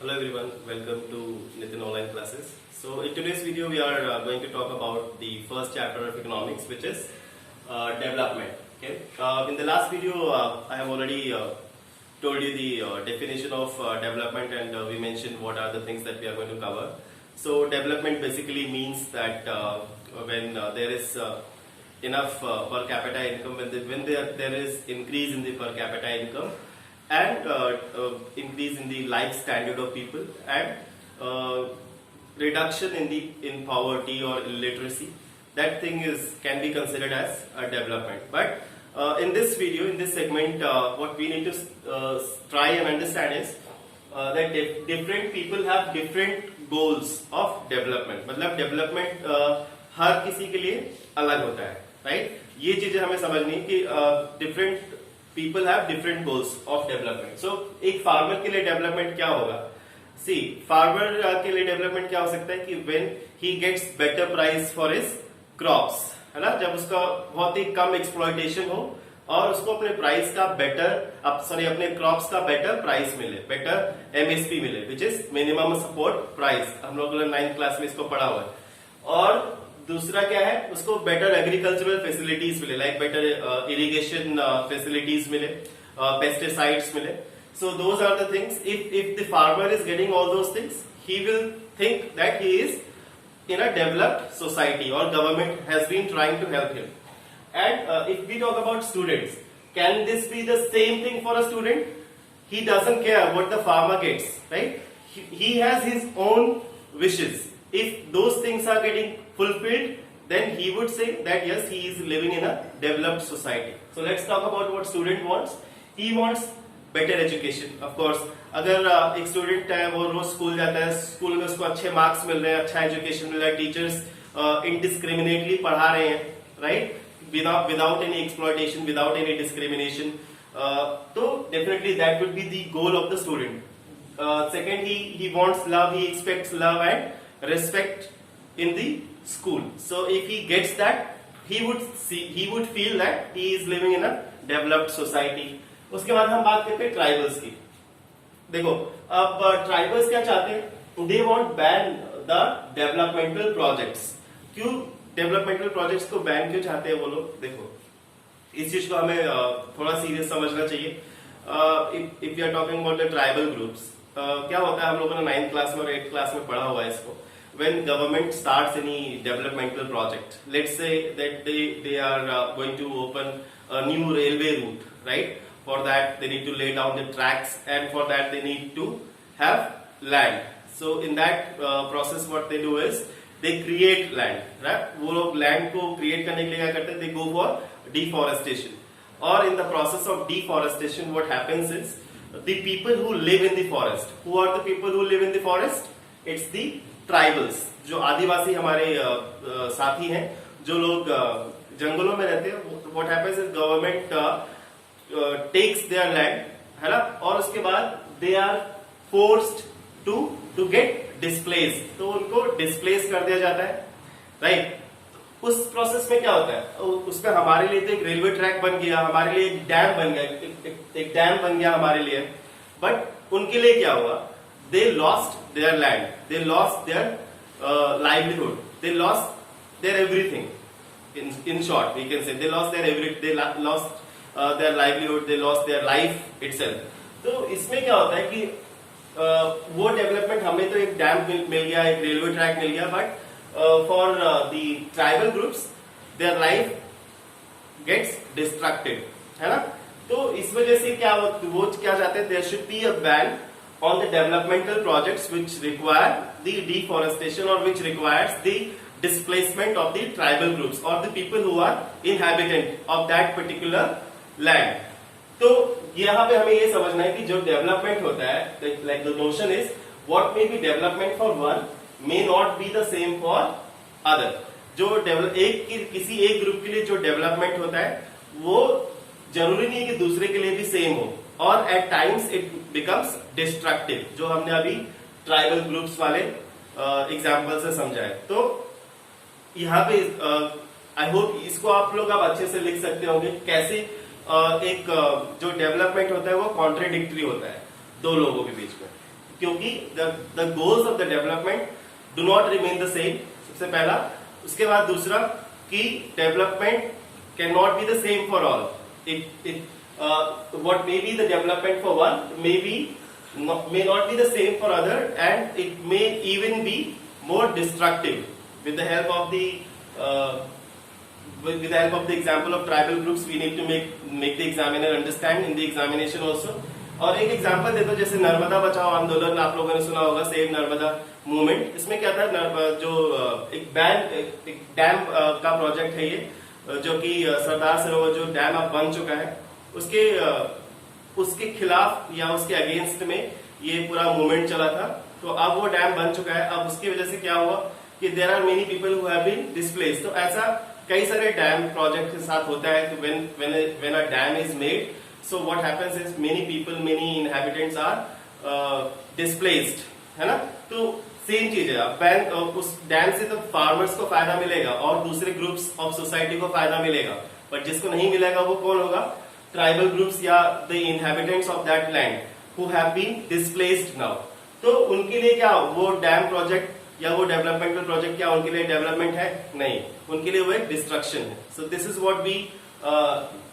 Hello everyone, welcome to Nitin Online Classes. So in today's video we are going to talk about the first chapter of economics, which is development. Okay. In the last video I have already told you the definition of development, and we mentioned what are the things that we are going to cover. So development basically means that when there is enough per capita income, when there is increase in the per capita income, and increase in the life standard of people, and reduction in poverty or illiteracy, that thing can be considered as a development. But in this video, in this segment, what we need to try and understand is that different people have different goals of development. मतलब development हर किसी के लिए अलग होता है, right? ये चीजें हमें समझनी है कि different people have different goals of development. So एक farmer के लिए development क्या होगा? See, farmer के लिए development क्या हो सकता है कि when he gets better price for his crops, है ना? जब उसका बहुत ही कम exploitation हो और उसको अपने प्राइस का अपने क्रॉप्स का बेटर प्राइस मिले, बेटर एमएसपी मिले, which is minimum support price. हम लोग 9th क्लास में इसको पढ़ा हुआ है. और दूसरा क्या है, उसको बेटर एग्रीकल्चरल फैसिलिटीज मिले, लाइक बेटर इरिगेशन फैसिलिटीज मिले, पेस्टिसाइड्स मिले. So those are the things. If the farmer is getting all those things, he will think that he is in a developed society, or government has been trying to help him. And if we talk about students, can this be the same thing for a student? He doesn't care what the farmer gets, right? He has his own wishes. If those things are getting fulfilled, then he would say that yes, he is living in a developed society. So let's talk about what student wants. He wants better education, of course. अगर एक student है, वो रोज school जाता है, school में उसको अच्छे marks मिल रहे हैं, अच्छा एजुकेशन मिल रहा है, टीचर्स इनडिस्क्रिमिनेटली पढ़ा रहे हैं, right, without any exploitation, without any discrimination, तो definitely that will be the goal of the student. Second, he wants love, he expects love and respect in the school. So if he gets that, he would feel that he is living in a developed society. उसके बाद हम बात करते हैं tribals की. देखो, अब tribals क्या चाहते हैं? They want ban the developmental projects. क्यों डेवलपमेंटल प्रोजेक्ट्स को बैन क्यों चाहते हैं वो लोग? देखो, इस चीज को हमें थोड़ा सीरियस समझना चाहिए. If you are talking about the tribal groups, क्या होता है, हम लोगों ने 9th क्लास में और 8th क्लास में पढ़ा हुआ है इसको. When government starts any developmental project, let's say that they are going to open a new railway route, right? For that they need to lay down the tracks, and for that they need to have land. So in that process what they do is they create land, right? वो लोग land को create करने के लिए क्या करते हैं? They go for deforestation. Or in the process of deforestation, what happens is the people who live in the forest. Who are the people who live in the forest? It's the tribals, जो आदिवासी हमारे साथी हैं, जो लोग जंगलों में रहते हैं. What happens is government takes their land, है ना, और उसके बाद they are forced to get displaced. तो उनको displace कर दिया जाता है, right? उस प्रोसेस में क्या होता है, उसमें हमारे लिए तो एक रेलवे ट्रैक बन गया, हमारे लिए एक डैम बन गया, एक डैम बन गया हमारे लिए. बट उनके लिए क्या हुआ? They lost their land, they lost their livelihood, they lost their everything. In short, we can say they lost their livelihood, they lost their life itself. तो इसमें क्या होता है कि वो डेवलपमेंट, हमें तो एक डैम मिल गया, एक रेलवे ट्रैक मिल गया, but for the tribal groups their life gets destructed, है ना. तो इस वजह से क्या वो क्या चाहते हैं? There should be a ban on the developmental projects which require the deforestation, or which requires the displacement of the tribal groups or the people who are inhabitant of that particular land. तो यहाँ पे हमें ये समझना है कि जो development होता है, like the notion is what may be development for one may not be the same for other. जो किसी एक ग्रुप के लिए जो डेवलपमेंट होता है, वो जरूरी नहीं है कि दूसरे के लिए भी सेम हो, और at times it becomes destructive, जो हमने अभी ट्राइबल ग्रुप्स वाले एग्जांपल से समझा है. तो यहाँ पे आई होप इसको आप लोग अच्छे से लिख सकते होंगे. कैसे एक जो डेवलपमेंट होता है वो कॉन्ट्रेडिक्टरी होता है दो लोगों के बीच में. क्योंकि the goals of the development do not remain the same, सबसे पहला। उसके बाद दूसरा कि development can not be the same for all. What may be the development for one may not be the same for other, and it may even be more destructive. With the help of the example of tribal groups, we need to make the examiner understand in the examination also. और एक example देता हूं, जैसे नर्मदा बचाओ आंदोलन आप लोगों ने सुना होगा, सेव नर्मदा मूवमेंट। इसमें क्या था, जो एक डैम का प्रोजेक्ट है ये, जो कि सरदार सरोवर जो डैम अब बन चुका है, उसके खिलाफ या उसके अगेंस्ट में ये पूरा मूवमेंट चला था। तो अब वो डैम बन चुका है, अब उसकी वजह से क्या हुआ कि there are many people who have been displaced. तो ऐसा कई सारे डैम प्रोजेक्ट के साथ होता है। तो when a dam is made, so what happens is many people, many inhabitants are displaced, है ना। तो सेम चीज है, उस डैम से तो फार्मर्स को फायदा मिलेगा और दूसरे ग्रुप्स ऑफ सोसाइटी को फायदा मिलेगा, बट जिसको नहीं मिलेगा वो कौन होगा, ट्राइबल ग्रुप्स या the inhabitants of that land who have been displaced now. तो उनके लिए क्या वो डैम प्रोजेक्ट या वो डेवलपमेंटल प्रोजेक्ट क्या उनके लिए डेवलपमेंट है? नहीं, उनके लिए वो एक डिस्ट्रक्शन है। So this is what we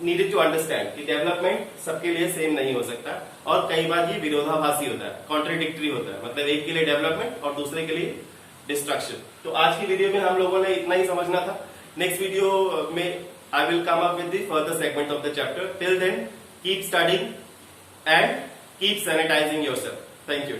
needed to understand कि डेवलपमेंट सबके लिए सेम नहीं हो सकता, और कई बार ये विरोधाभासी होता है, कॉन्ट्रडिक्टरी होता है। मतलब एक के लिए डेवलपमेंट और दूसरे के लिए डिस्ट्रक्शन। तो आज की वीडियो में हम लोगों ने इतना ही समझना था। नेक्स्ट वीडियो में I will come up with the further segment of the chapter. Till then, keep studying and keep sanitizing yourself. Thank you.